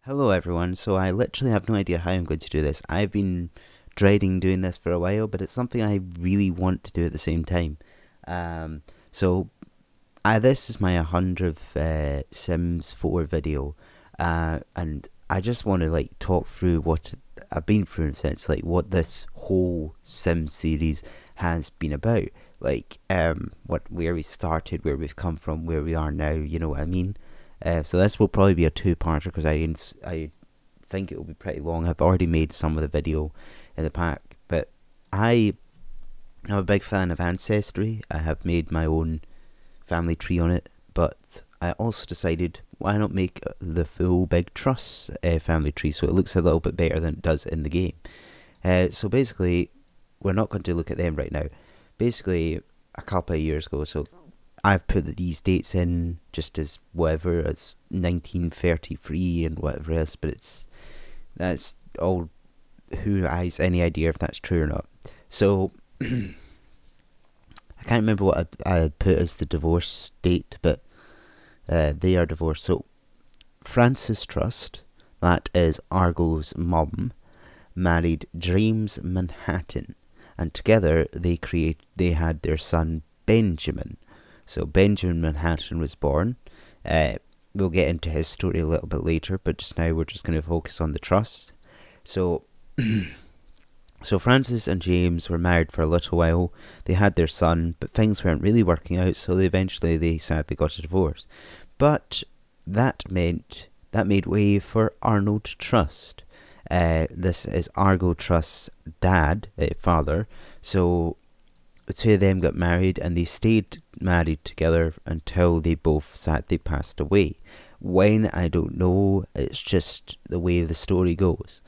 Hello everyone, so I literally have no idea how I'm going to do this. I've been dreading doing this for a while, but it's something I really want to do at the same time. Um, so this is my 100th Sims 4 video, and I just want to talk through what I've been through in a sense, like what this whole Sims series has been about, where we started, where we've come from, where we are now. You know what I mean? So this will probably be a two-parter because I think it will be pretty long. I've already made some of the video in the pack, but I am a big fan of Ancestry. I have made my own family tree on it, but I also decided why not make the full Big Truss family tree so it looks a little bit better than it does in the game. So basically, we're not going to look at them right now. Basically, a couple of years ago, so I've put these dates in just as whatever, as 1933 and whatever else, but that's all. Who has any idea if that's true or not? So I can't remember what I put as the divorce date, but they are divorced. So Frances Trust, that is Argo's mum, married James Manhattan, and together they had their son Benjamin. So Benjamin Manhattan was born. We'll get into his story a little bit later, but just now we're just going to focus on the trust. So, so Francis and James were married for a little while. They had their son, but things weren't really working out, so they sadly got a divorce. But that made way for Arnold Trust. This is Argo Trust's father. So the two of them got married, and they stayed married together until they both sadly passed away. When, I don't know, it's just the way the story goes.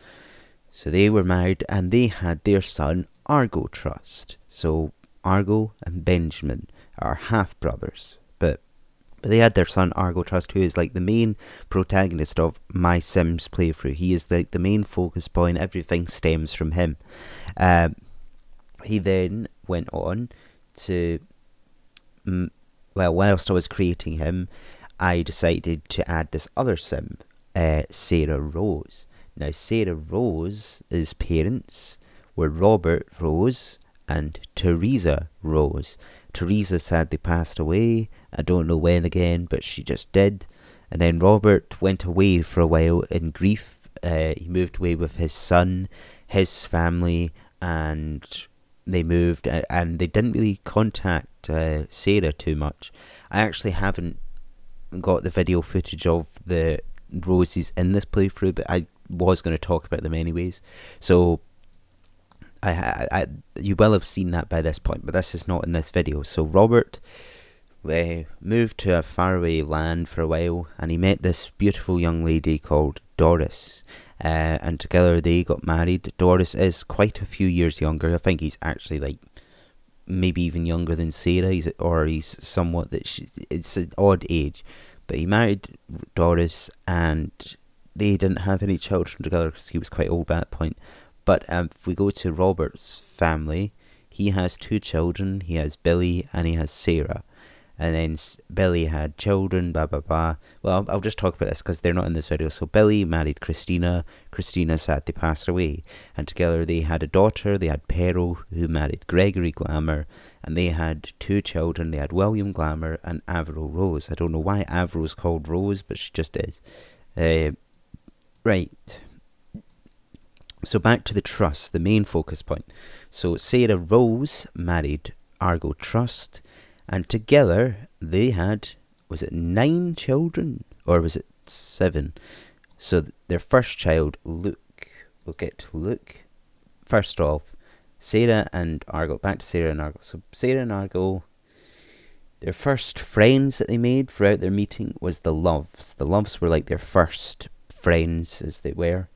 So they were married, and they had their son Argo Trust. So Argo and Benjamin are half brothers, but they had their son Argo Trust, who is like the main protagonist of my Sims playthrough. He is like the main focus point. Everything stems from him. He then went on to, whilst I was creating him, I decided to add this other sim, Sarah Rose. Now, Sarah Rose's parents were Robert Rose and Teresa Rose. Teresa sadly passed away. I don't know when again, but she just did. And then Robert went away for a while in grief. He moved away with his son, his family, and they moved, and they didn't really contact Sarah too much. I actually haven't got the video footage of the Roses in this playthrough, but I was going to talk about them anyways. So you will have seen that by this point, but this is not in this video. So Robert moved to a faraway land for a while, and he met this beautiful young lady called Doris. And together they got married. Doris is quite a few years younger. I think he's actually maybe even younger than Sarah. He's somewhat it's an odd age. But he married Doris, and they didn't have any children together because he was quite old at that point. But if we go to Robert's family, he has two children. He has Billy and he has Sarah. And then Billy had children, blah, blah, blah. Well, I'll just talk about this because they're not in this video. So Billy married Christina. Christina sadly passed away. And together they had a daughter. They had Peril, who married Gregory Glamour. And they had two children. They had William Glamour and Avril Rose. I don't know why Avril's called Rose, but she just is. Right. So back to the trust, the main focus point. So Sarah Rose married Argo Trust. And together they had, was it 9 children? Or was it 7? So their first child, Luke. We'll get to Luke. First off, Sarah and Argo. Back to Sarah and Argo. So Sarah and Argo, their first friends that they made throughout their meeting was the Loves. The Loves were like their first friends, as they were.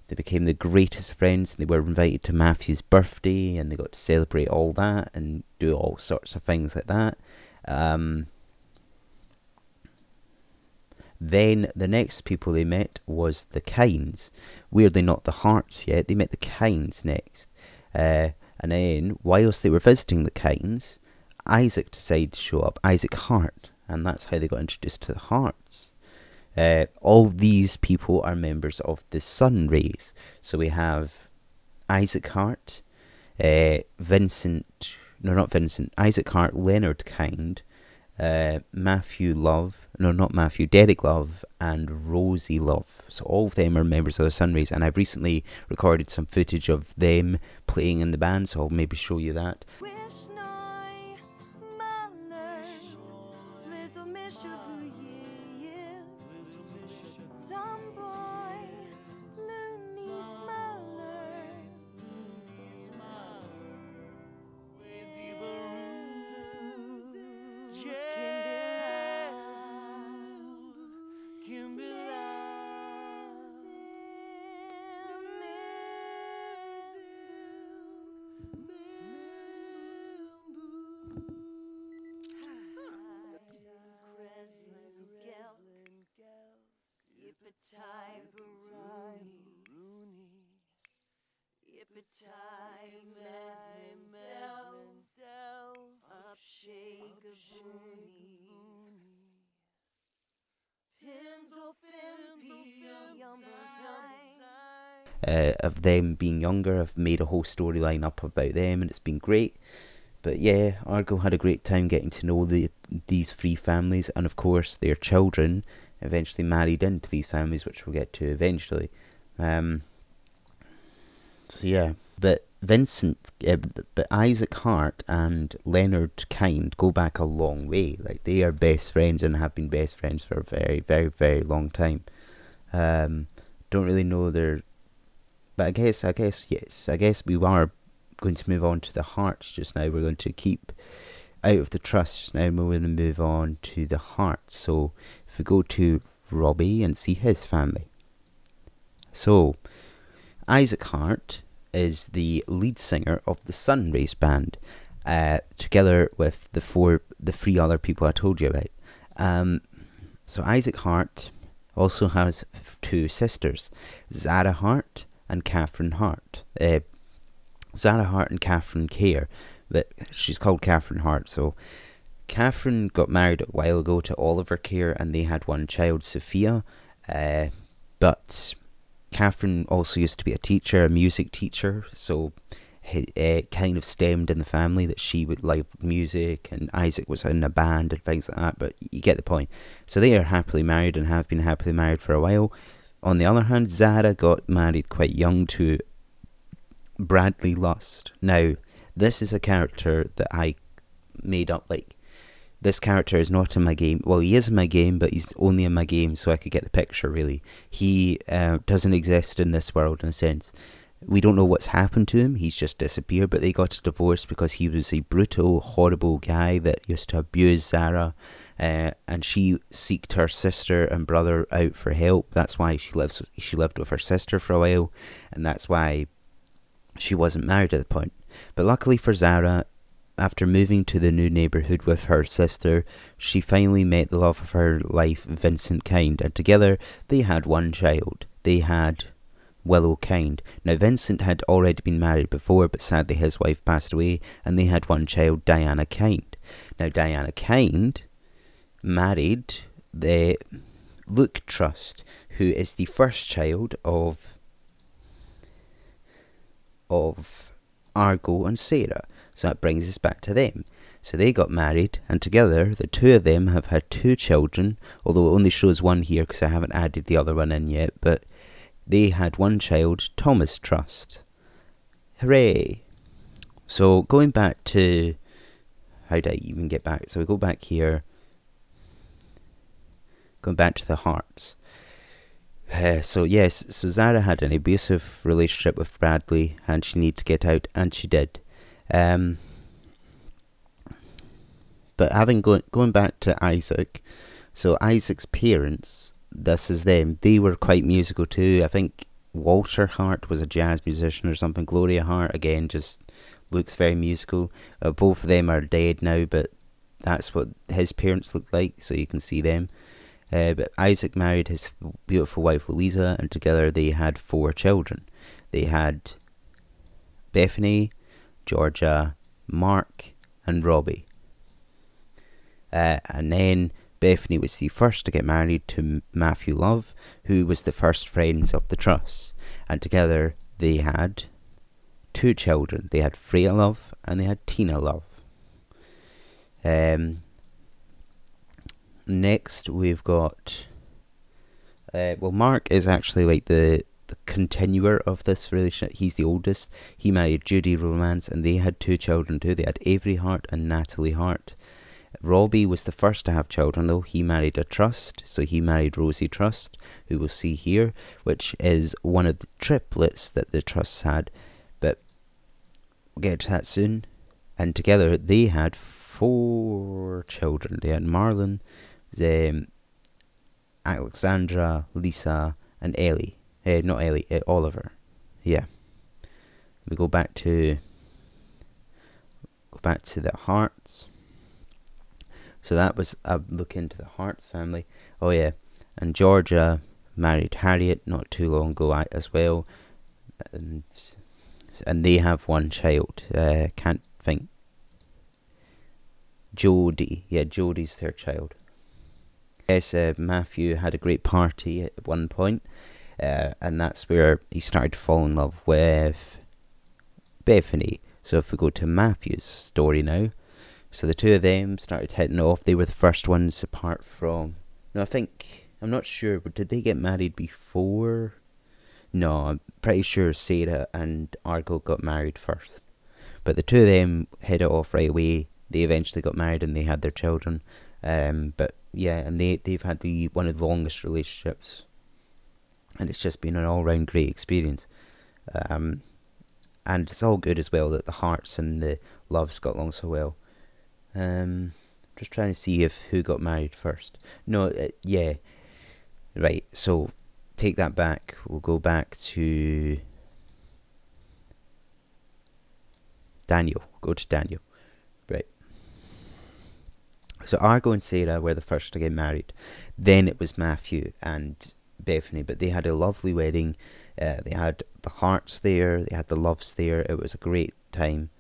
They became the greatest friends. They were invited to Matthew's birthday, and they got to celebrate all that and do all sorts of things like that. Then the next people they met was the Kynes. Weirdly, not the Hearts yet. They met the Kynes next. And then, whilst they were visiting the Kynes, Isaac decided to show up. Isaac Hart. And that's how they got introduced to the Hearts. All these people are members of the Sunrays. So we have Isaac Hart, Isaac Hart, Leonard Kind, Derek Love, and Rosie Love. So all of them are members of the Sunrays, and I've recently recorded some footage of them playing in the band, so I'll maybe show you that. Of them being younger, I've made a whole storyline up about them, and it's been great. But yeah, Argo had a great time getting to know these three families, and of course their children eventually married into these families, which we'll get to eventually. So yeah, but Isaac Hart and Leonard Kind go back a long way. Like, they are best friends and have been best friends for a very, very, very long time. Don't really know their, but I guess yes. I guess we are going to move on to the Harts just now. We're going to keep out of the Trust just now. We're going to move on to the Harts. So if we go to Robbie and see his family. So Isaac Hart is the lead singer of the Sunrays band, together with the three other people I told you about. So Isaac Hart also has two sisters, Zara Hart and Catherine Hart. Zara Hart and Catherine Care, but she's called Catherine Hart. So Catherine got married a while ago to Oliver Care, and they had one child, Sophia. But Catherine also used to be a teacher, a music teacher, so it kind of stemmed in the family that she would like music, and Isaac was in a band and things like that, but you get the point. So they are happily married and have been happily married for a while. On the other hand, Zara got married quite young to Bradley Lust. Now, this is a character that I made up. Like, this character is not in my game. Well, he is in my game, but he's only in my game so I could get the picture, really. He doesn't exist in this world, in a sense. We don't know what's happened to him. He's just disappeared, but they got a divorce because he was a brutal, horrible guy that used to abuse Zara, and she seeked her sister and brother out for help. That's why she lived with her sister for a while, and that's why she wasn't married at the point. But luckily for Zara, after moving to the new neighbourhood with her sister, she finally met the love of her life, Vincent Kind, and together they had one child. They had Willow Kind. Now, Vincent had already been married before, but sadly his wife passed away, and they had one child, Diana Kind. Now, Diana Kind married the Luke Trust, who is the first child of Argo and Sarah. So that brings us back to them. So they got married, and together the two of them have had two children, although it only shows one here because I haven't added the other one in yet, but they had one child, Thomas Trust. Hooray! So going back to, how did I even get back? So we go back here, going back to the Hearts. So Zara had an abusive relationship with Bradley, and she needed to get out, and she did. But going back to Isaac, so Isaac's parents, this is them. They were quite musical too. I think Walter Hart was a jazz musician or something. Gloria Hart, again, just looks very musical. Both of them are dead now, but that's what his parents looked like, so you can see them. But Isaac married his beautiful wife Louisa, and together they had 4 children. They had Bethany, Georgia, Mark, and Robbie. And then Bethany was the first to get married to Matthew Love, who was the first friends of the Trusts, and together they had 2 children. They had Freya Love and they had Tina Love. Next we've got Mark is actually like the continuer of this relationship. He's the oldest. He married Judy Romance and they had 2 children too. They had Avery Hart and Natalie Hart. Robbie was the first to have children though. He married a Trust, so he married Rosie Trust, who we'll see here, which is one of the triplets that the Trusts had, but we'll get to that soon. And together they had 4 children. They had Marlon, Alexandra, Lisa, and Ellie. Not Ellie, Oliver. Yeah. We go back to the Harts. So that was a look into the Harts family. Oh yeah, and Georgia married Harriet not too long ago as well, and they have 1 child. Can't think. Jodie, yeah, Jodie's their child. Yes, Matthew had a great party at one point, and that's where he started to fall in love with Bethany. So if we go to Matthew's story now. So the 2 of them started hitting off. They were the first ones apart from... No, I'm not sure, but did they get married before? No, I'm pretty sure Sarah and Argo got married first. But the 2 of them hit it off right away. They eventually got married and they had their children. But yeah, and they've had one of the longest relationships. And it's just been an all-round great experience. And it's all good as well that the Harts and the Loves got along so well. Just trying to see who got married first. No, yeah. Right, so take that back. We'll go back to Daniel. Go to Daniel. Right. So Argo and Sarah were the first to get married. Then it was Matthew and Bethany, but they had a lovely wedding. They had the Harts there. They had the Loves there. It was a great time.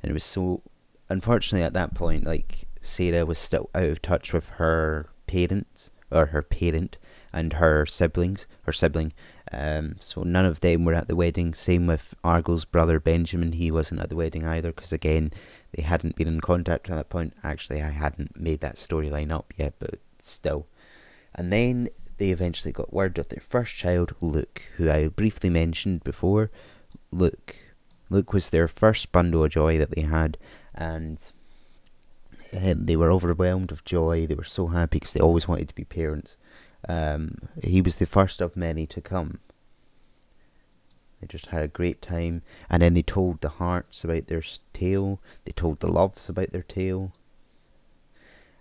And it was so... Unfortunately, at that point, like, Sarah was still out of touch with her parents, or her parent, and her sibling. So none of them were at the wedding. Same with Argo's brother Benjamin. He wasn't at the wedding either, because again, they hadn't been in contact at that point. Actually, I hadn't made that storyline up yet, but still. And then they eventually got word of their first child, Luke, who I briefly mentioned before. Luke was their first bundle of joy that they had. And they were overwhelmed with joy. They were so happy because they always wanted to be parents. He was the first of many to come. They just had a great time. And then they told the Harts about their tale. They told the Loves about their tale.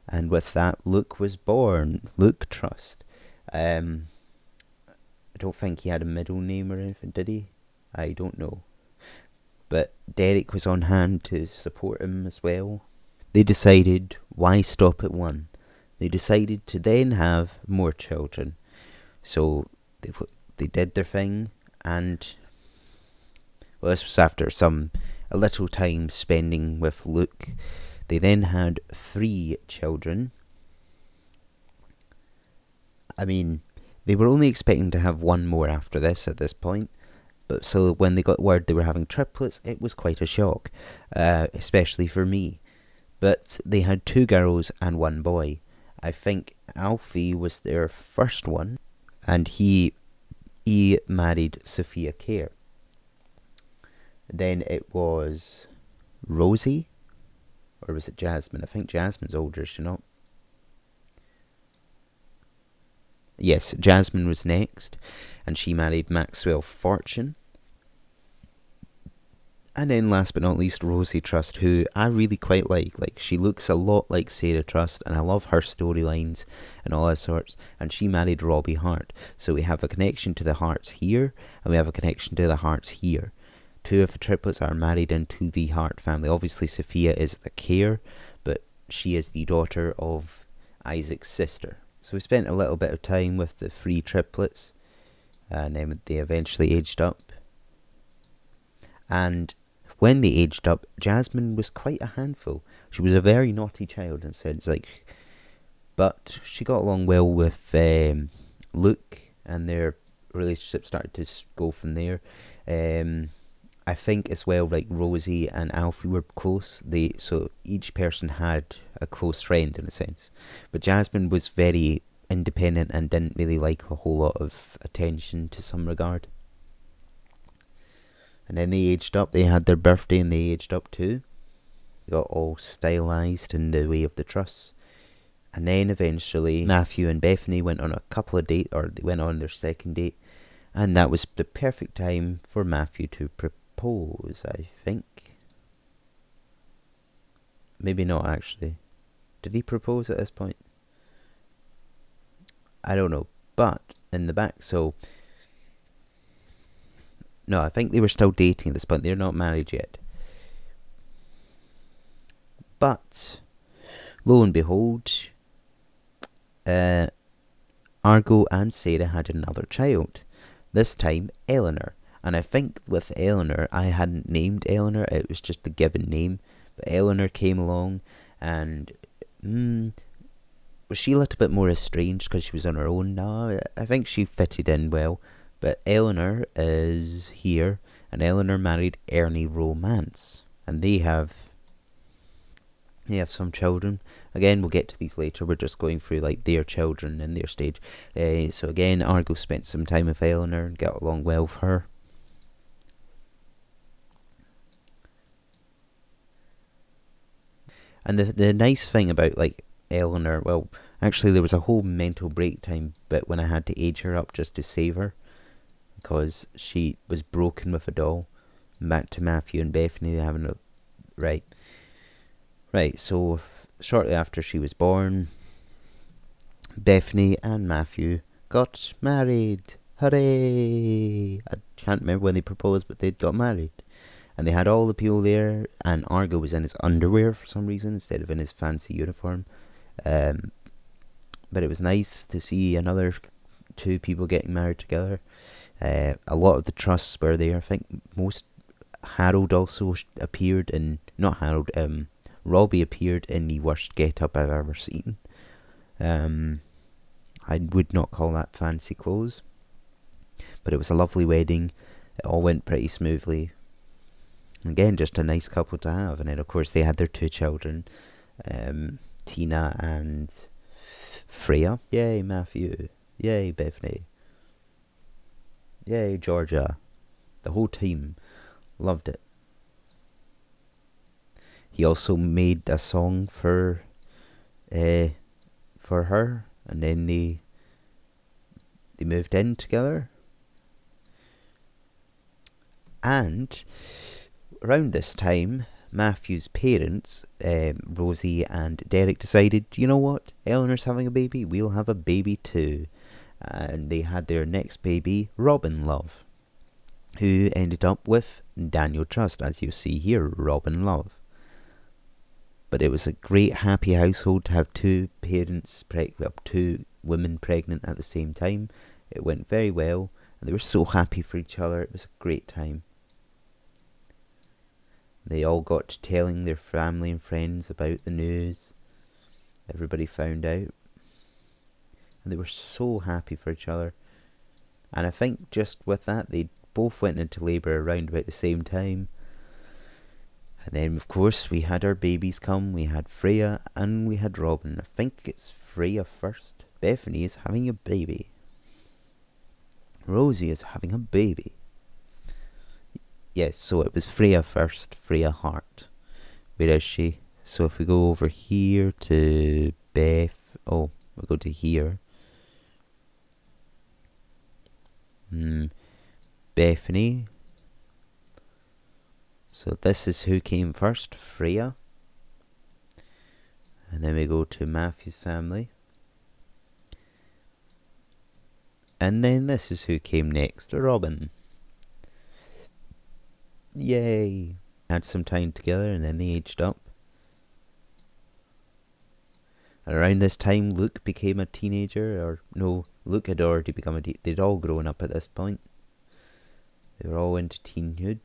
And with that, Luke was born. Luke Trust. I don't think he had a middle name or anything, did he? I don't know. But Derek was on hand to support him as well. They decided, why stop at 1? They decided to then have more children. So they did their thing, and well, this was after a little time spending with Luke. They then had 3 children. I mean, they were only expecting to have 1 more after this at this point. But so when they got word they were having triplets, it was quite a shock, especially for me. But they had 2 girls and 1 boy. I think Alfie was their first one, and he married Sophia Kerr. Then it was Rosie, or was it Jasmine? I think Jasmine's older, is she not? Yes, Jasmine was next, and she married Maxwell Fortune. And then last but not least, Rosie Trust, who I really quite like. Like, she looks a lot like Sarah Trust, and I love her storylines and all that sorts. And she married Robbie Hart. So we have a connection to the Harts here, and we have a connection to the Harts here. 2 of the triplets are married into the Hart family. Obviously, Sophia is the Kerr, but she is the daughter of Isaac's sister. So we spent a little bit of time with the 3 triplets, and then they eventually aged up. And when they aged up, Jasmine was quite a handful. She was a very naughty child, and said, like, But she got along well with Luke, and their relationship started to go from there. I think as well, like Rosie and Alfie were close. So each person had a close friend in a sense. But Jasmine was very independent and didn't really like a whole lot of attention to some regard. And then they aged up. They had their birthday and they aged up too. They got all stylized in the way of the truss. And then eventually Matthew and Bethany went on a couple of dates, or they went on their second date. And that was the perfect time for Matthew to propose, I think. Maybe not actually. Did he propose at this point? I don't know. But in the back, so... No, I think they were still dating at this point. They're not married yet. But, lo and behold, Argo and Sarah had another child. This time, Eleanor. And I think with Eleanor, I hadn't named Eleanor. It was just a given name. But Eleanor came along and... was she a little bit more estranged because she was on her own? No, I think she fitted in well. But Eleanor is here, and Eleanor married Ernie Romance, and they have some children. Again, we'll get to these later. We're just going through like their children and their stage. So again, Argo spent some time with Eleanor and got along well with her. And the nice thing about like Eleanor, well, actually there was a whole mental break time bit when I had to age her up just to save her, because she was broken with a doll. Back to Matthew and Bethany having a... Right, so shortly after she was born, Bethany and Matthew got married. Hooray! I can't remember when they proposed, but they got married. And they had all the people there, and Argo was in his underwear for some reason instead of in his fancy uniform. But it was nice to see another two people getting married together. A lot of the trusts were there. I think Harold also appeared in... Not Harold, Robbie appeared in the worst get-up I've ever seen. I would not call that fancy clothes. But it was a lovely wedding. It all went pretty smoothly. Again, just a nice couple to have. And then, of course, they had their two children, Tina and Freya. Yay, Matthew. Yay, Bethany. Yay, Georgia. The whole team loved it. He also made a song for her, and then they moved in together. And around this time, Matthew's parents, Rosie and Derek, decided, you know what, Eleanor's having a baby, we'll have a baby too. And they had their next baby, Robin Love, who ended up with Daniel Trust, as you see here, Robin Love. But it was a great happy household to have two women pregnant at the same time. It went very well, and they were so happy for each other. It was a great time. They all got to telling their family and friends about the news. Everybody found out. And they were so happy for each other. And I think just with that, they both went into labour around about the same time. And then, of course, we had our babies come. We had Freya and we had Robin. I think it's Freya first. Bethany is having a baby. Rosie is having a baby. Yes, so it was Freya first. Freya Hart. Where is she? So if we go over here to Beth... Oh, we'll go to here. Bethany. So this is who came first, Freya. And then we go to Matthew's family. And then this is who came next, Robin. Yay! Had some time together and then they aged up. And around this time, Luke became a teenager, or no, Luke had already become they'd all grown up at this point. They were all into teenhood.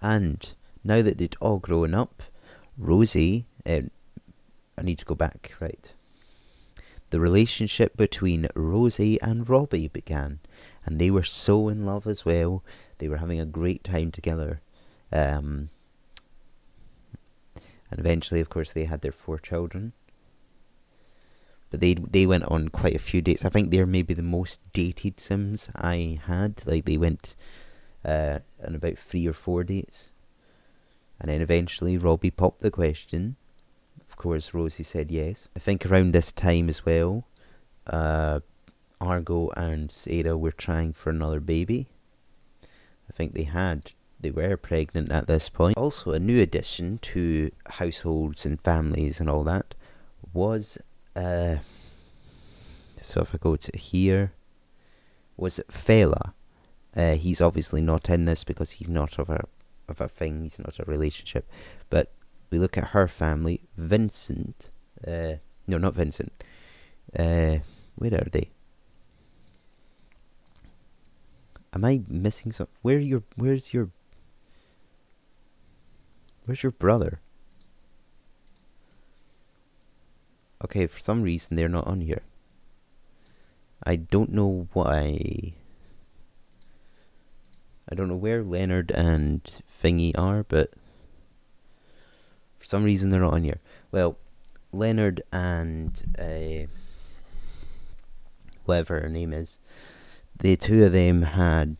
And now that they'd all grown up, Rosie, I need to go back, right. The relationship between Rosie and Robbie began, and they were so in love as well. They were having a great time together. And eventually, of course, they had their 4 children. But they went on quite a few dates. I think they're maybe the most dated Sims I had. Like, they went on about 3 or 4 dates. And then eventually Robbie popped the question. Of course, Rosie said yes. I think around this time as well, Argo and Sarah were trying for another baby. I think they were pregnant at this point. Also, a new addition to households and families and all that was, so if I go to here, was Fela. He's obviously not in this because he's not of a thing, he's not a relationship. But we look at her family, Vincent, no, not Vincent, where are they? Am I missing some? Where's your brother? Okay, for some reason they're not on here. I don't know why. I don't know where Leonard and Thingy are, but for some reason they're not on here. Well, Leonard and whatever her name is, the 2 of them had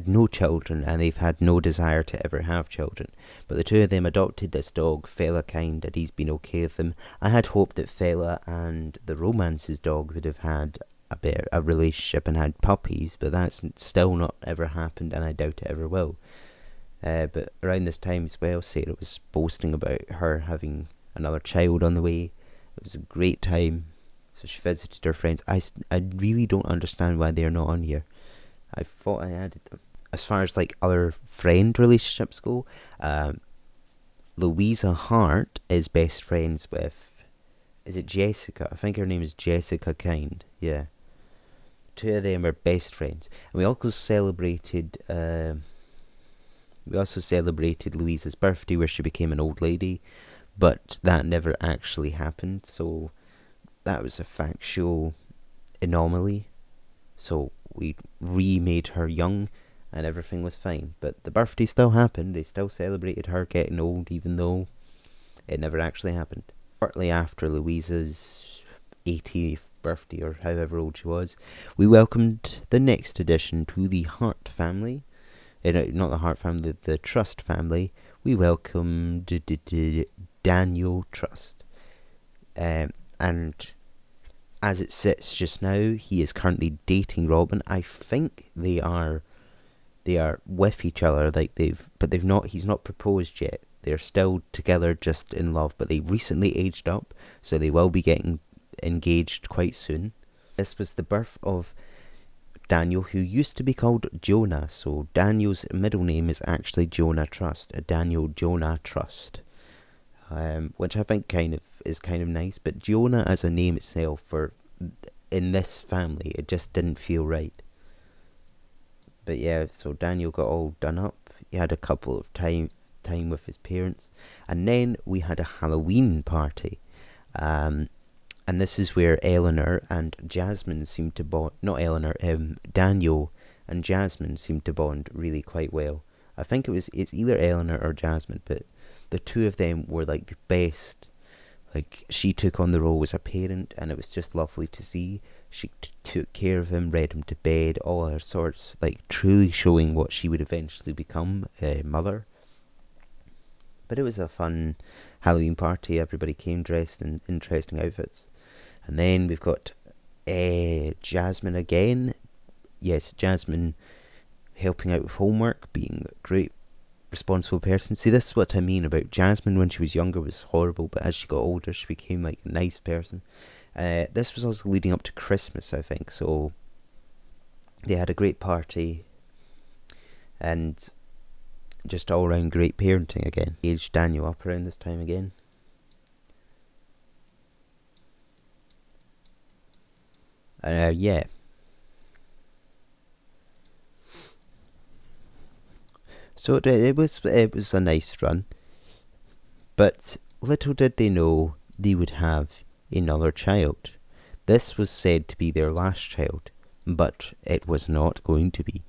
no children, and they've had no desire to ever have children. But the 2 of them adopted this dog, Fela Kind, and he's been okay with them. I had hoped that Fela and the Romance's dog would have had a relationship and had puppies, but that's still not ever happened, and I doubt it ever will. But around this time as well, Sarah was boasting about her having another child on the way. It was a great time. So she visited her friends. I really don't understand why they're not on here. I thought I added them. As far as like other friend relationships go, Louisa Hart is best friends with, is it Jessica? I think her name is Jessica Kind. Yeah. 2 of them are best friends. And we also celebrated Louisa's birthday, where she became an old lady, but that never actually happened. So that was a factual anomaly. So we remade her young, and everything was fine. But the birthday still happened. They still celebrated her getting old, even though it never actually happened. Shortly after Louisa's 80th birthday, or however old she was, we welcomed the next addition to the Hart family. Not the Hart family, the Trust family. We welcomed Daniel Trust. And as it sits just now, he is currently dating Robin. I think they are with each other, he's not proposed yet. They're still together, just in love, but they recently aged up, so they will be getting engaged quite soon. This was the birth of Daniel, who used to be called Jonah, so Daniel's middle name is actually Jonah Trust, Daniel Jonah Trust. Which I think is kind of nice, but Jonah as a name itself in this family, it just didn't feel right. But yeah, so Daniel got all done up. He had a couple of time with his parents, and then we had a Halloween party, and this is where Eleanor and Jasmine seemed to bond. Not Eleanor, Daniel and Jasmine seemed to bond really quite well. I think it's either Eleanor or Jasmine, but the 2 of them were like the best. Like, she took on the role as a parent, and it was just lovely to see. She took care of him, read him to bed, all her sorts, like truly showing what she would eventually become, a mother. But it was a fun Halloween party. Everybody came dressed in interesting outfits. And then we've got Jasmine again. Yes, Jasmine helping out with homework, being a great responsible person. See, this is what I mean about Jasmine. When she was younger was horrible, but as she got older she became like a nice person. This was also leading up to Christmas, I think, so they had a great party and just all round great parenting again. Aged Daniel up around this time again. Yeah. So it was a nice run. But little did they know they would have another child. This was said to be their last child, but it was not going to be.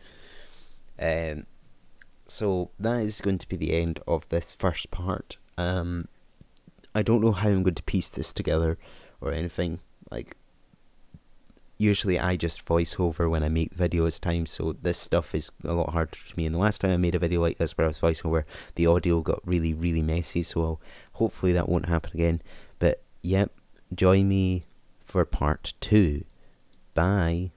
So that is going to be the end of this first part. I don't know how I'm going to piece this together or anything. Like, usually I just voice over when I make the video as time, so this stuff is a lot harder to me. And the last time I made a video like this where I was voice over, the audio got really, really messy, so hopefully that won't happen again. But yep, join me for part 2. Bye.